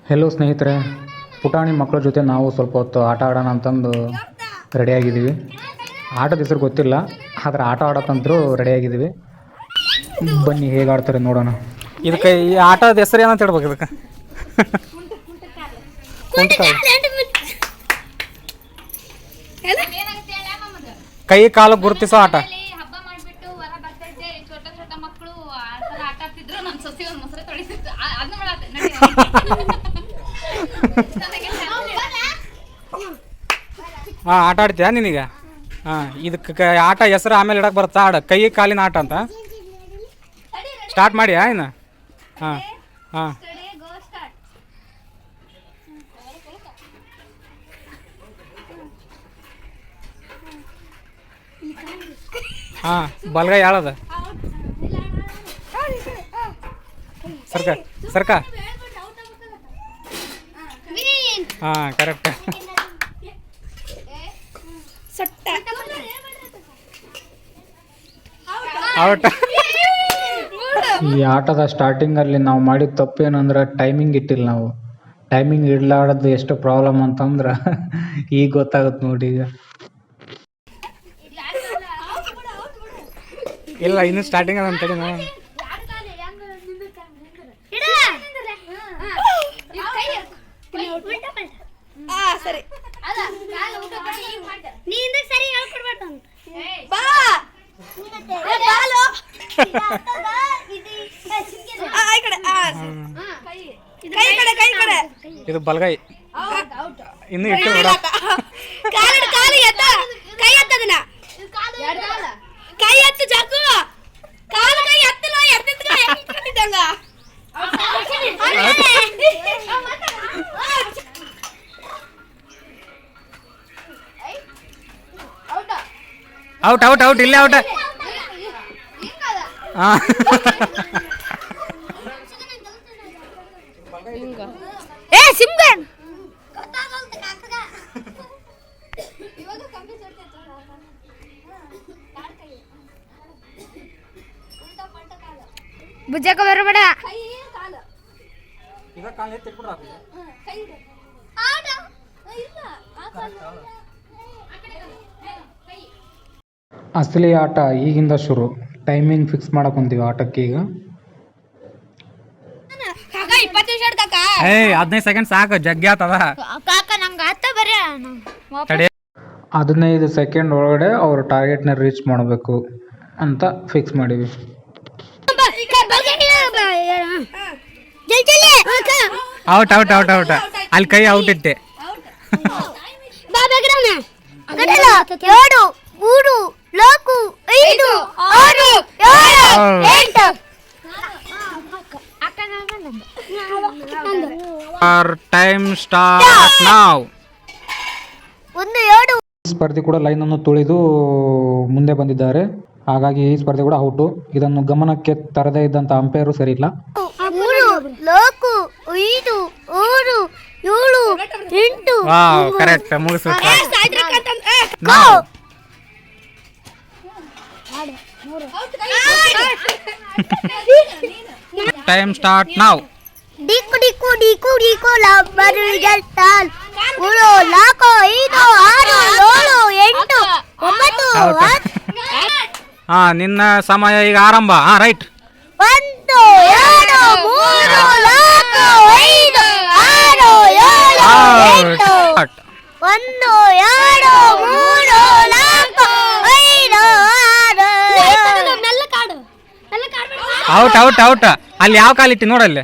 Hello ಸ್ನೇಹಿತರೆ, ಪುಟಾಣಿ ಮಕ್ಕಳ ಜೊತೆ ನಾವು ಸ್ವಲ್ಪ ಹೊತ್ತು ಆಟ ಆಡೋಣ ಅಂತಂದು ರೆಡಿಯಾಗಿದ್ದೀವಿ. ಆಟದ ಹೆಸರು ಗೊತ್ತಿಲ್ಲ, ಆದರೆ ಆಟ ಆಡೋಕ್ಕಂತರೂ ರೆಡಿಯಾಗಿದ್ದೀವಿ. ಬನ್ನಿ ಹೇಗೆ ಆಡ್ತಾರೆ ನೋಡೋಣ. ಇದಕ್ಕೆ ಈ ಆಟದ ಹೆಸರು ಏನಂತ ಹೇಳ್ಬೇಕು? ಇದಕ್ಕೆ ಕೈ ಕಾಲು ಗುರುತಿಸೋ ಆಟ. ಹಾಂ, ಆಟ ಆಡ್ತೀಯಾ ನಿನಗೆ? ಹಾಂ, ಇದಕ್ಕೆ ಆಟ ಹೆಸರು ಆಮೇಲೆ ಇಡಕ್ಕೆ ಬರುತ್ತಾ? ಆಡ ಕೈ ಕಾಲಿನ ಆಟ ಅಂತ ಸ್ಟಾರ್ಟ್ ಮಾಡಿಯಾ ಇನ್ನು? ಹಾಂ ಹಾಂ ಹಾಂ, ಬಲ್ಗೈ ಯಾಳದ ಸರ್ಕ ಸರ್ಕ. ಹಾಂ, ಕರೆಕ್ಟ್. ಔಟ್. ಈ ಆಟದ ಸ್ಟಾರ್ಟಿಂಗಲ್ಲಿ ನಾವು ಮಾಡಿದ ತಪ್ಪೇನಂದ್ರೆ ಟೈಮಿಂಗ್ ಇಟ್ಟಿಲ್ಲ. ನಾವು ಟೈಮಿಂಗ್ ಇಡಲಾರ್ದು ಎಷ್ಟು ಪ್ರಾಬ್ಲಮ್ ಅಂತಂದ್ರೆ ಈಗ ಗೊತ್ತಾಗುತ್ತೆ ನೋಡಿ. ಈಗ ಇಲ್ಲ, ಇನ್ನು ಸ್ಟಾರ್ಟಿಂಗ್ ಅದ ಅಂತೇಳಿ ನಾವು. ಇದು ಬಲ್ಗೈ. ಇನ್ನು ಇಟ್ಟು ನೋಡ. ಔಟ್ ಔಟ್ ಔಟ್, ಇಲ್ಲೇ ಔಟ್. ಹಾಂ, ಬುಜ್ಜಕ ಬರಬೇಡ. ಅಸಲಿ ಆಟ ಈಗಿಂದ ಶುರು. ಟೈಮಿಂಗ್ ಫಿಕ್ಸ್ ಮಾಡಕ್ ಕುಂತೀವಿ ಆಟಕ್ಕೆ. ಈಗ 15 ಸೆಕೆಂಡ್ ಸಾಕು, ಜಗ್ಗಿ ಆತದ. 15 ಸೆಕೆಂಡ್ ಒಳಗಡೆ ಅವ್ರ ಟಾರ್ಗೆಟ್ನ ರೀಚ್ ಮಾಡಬೇಕು ಅಂತ ಫಿಕ್ಸ್ ಮಾಡೀವಿ. Out out out out. ಅಲ್ಲಿ ಕೈ ಔಟ್ ಇಟ್ಟೆ. 7 3 2 1 ಟೈಮ್ ಸ್ಟಾರ್ಟ್ ನೌ. ಸ್ಪರ್ಧಿ ಕೂಡ ಲೈನನ್ನು ತುಳಿದು ಮುಂದೆ ಬಂದಿದ್ದಾರೆ. ಹಾಗಾಗಿ ಈ ಸ್ಪರ್ಧೆ ಕೂಡ ಔಟು. ಇದನ್ನು ಗಮನಕ್ಕೆ ತರದೇ ಇದ್ದಂಥ ಅಂಪೈರು ಸರಿ ಇಲ್ಲ. 3 4 5 6 7 8. Wow, correct. ಮುಗಿಸ್ಬಿಟ್ಟ. Time start now. ಡಿಕ್ಕು ಡಿಕ್ಕು ಡಿಕ್ಕು ಡಿಕ್ಕು ಲಬ್ಬರು ಗೆಲ್ತಾಲ್. 3 4 5 6 7 8 9 ಹಾ, ನಿನ್ನ ಸಮಯ ಈಗ ಆರಂಭ. ಹಾ, ರೈಟ್. 1 2 3 4 5 6 7 8. 1 2 3 4 5 6 out out out. ಅಲ್ಲಿ ಯಾವ ಕಾಲಿಟ್ಟಿ ನೋಡಲ್ಲಿ.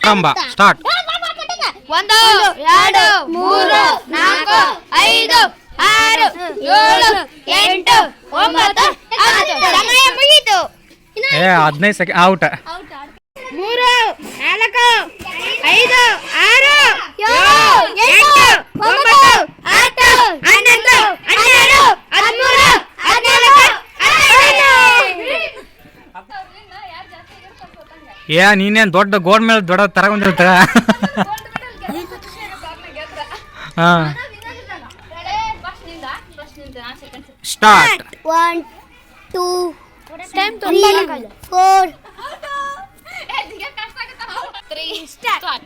ಆರಂಭ ಸ್ಟಾರ್ಟ್. 1 2 3 4 5 6 7 8 9 10. ಸಮಯ ಮುಗಿಯಿತು. 15 ಸೆಕೆಂಡ್ ಔಟ್. 3 4 5 6 7 8 9 10 11 12 13 14 ನೀನೇನ್ ದೊಡ್ಡ ಗೋಡ್ ಮೇಲೆ ದೊಡ್ಡ ತರಗೊಂಡಿರ್ತಾರ. ಹಾ, ಸ್ಟಾರ್ಟ್. 1 2 3 4 3 start.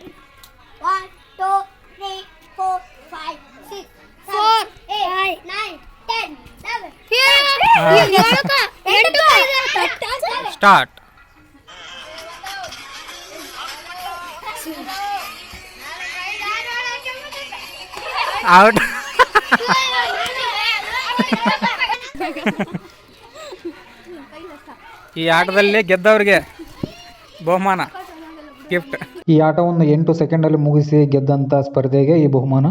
1, 2, 3, 4, 5, 6, 7, 8, 9, 10, 11. ಸ್ಟಾರ್ಟ್. ಔಟ್. ಈ ಆಟದಲ್ಲಿ ಗೆದ್ದವ್ರಿಗೆ ಬಹುಮಾನ ಗಿಫ್ಟ್. ಈ ಆಟವನ್ನು 8 ಸೆಕೆಂಡಲ್ಲಿ ಮುಗಿಸಿ ಗೆದ್ದಂಥ ಸ್ಪರ್ಧೆಗೆ ಈ ಬಹುಮಾನ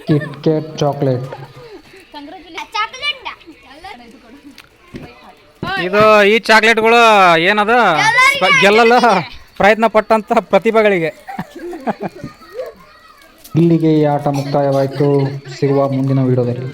ಕಿಟ್ ಕ್ಯಾಟ್ ಚಾಕ್ಲೇಟ್. ಇದು ಈ ಚಾಕ್ಲೇಟ್ಗಳು ಏನದ ಗೆಲ್ಲಲು ಪ್ರಯತ್ನ ಪಟ್ಟಂತ ಪ್ರತಿಭೆಗಳಿಗೆ. ಇಲ್ಲಿಗೆ ಈ ಆಟ ಮುಕ್ತಾಯವಾಯಿತು. ಸಿಗುವ ಮುಂದಿನ ವಿಡಿಯೋದಲ್ಲಿ.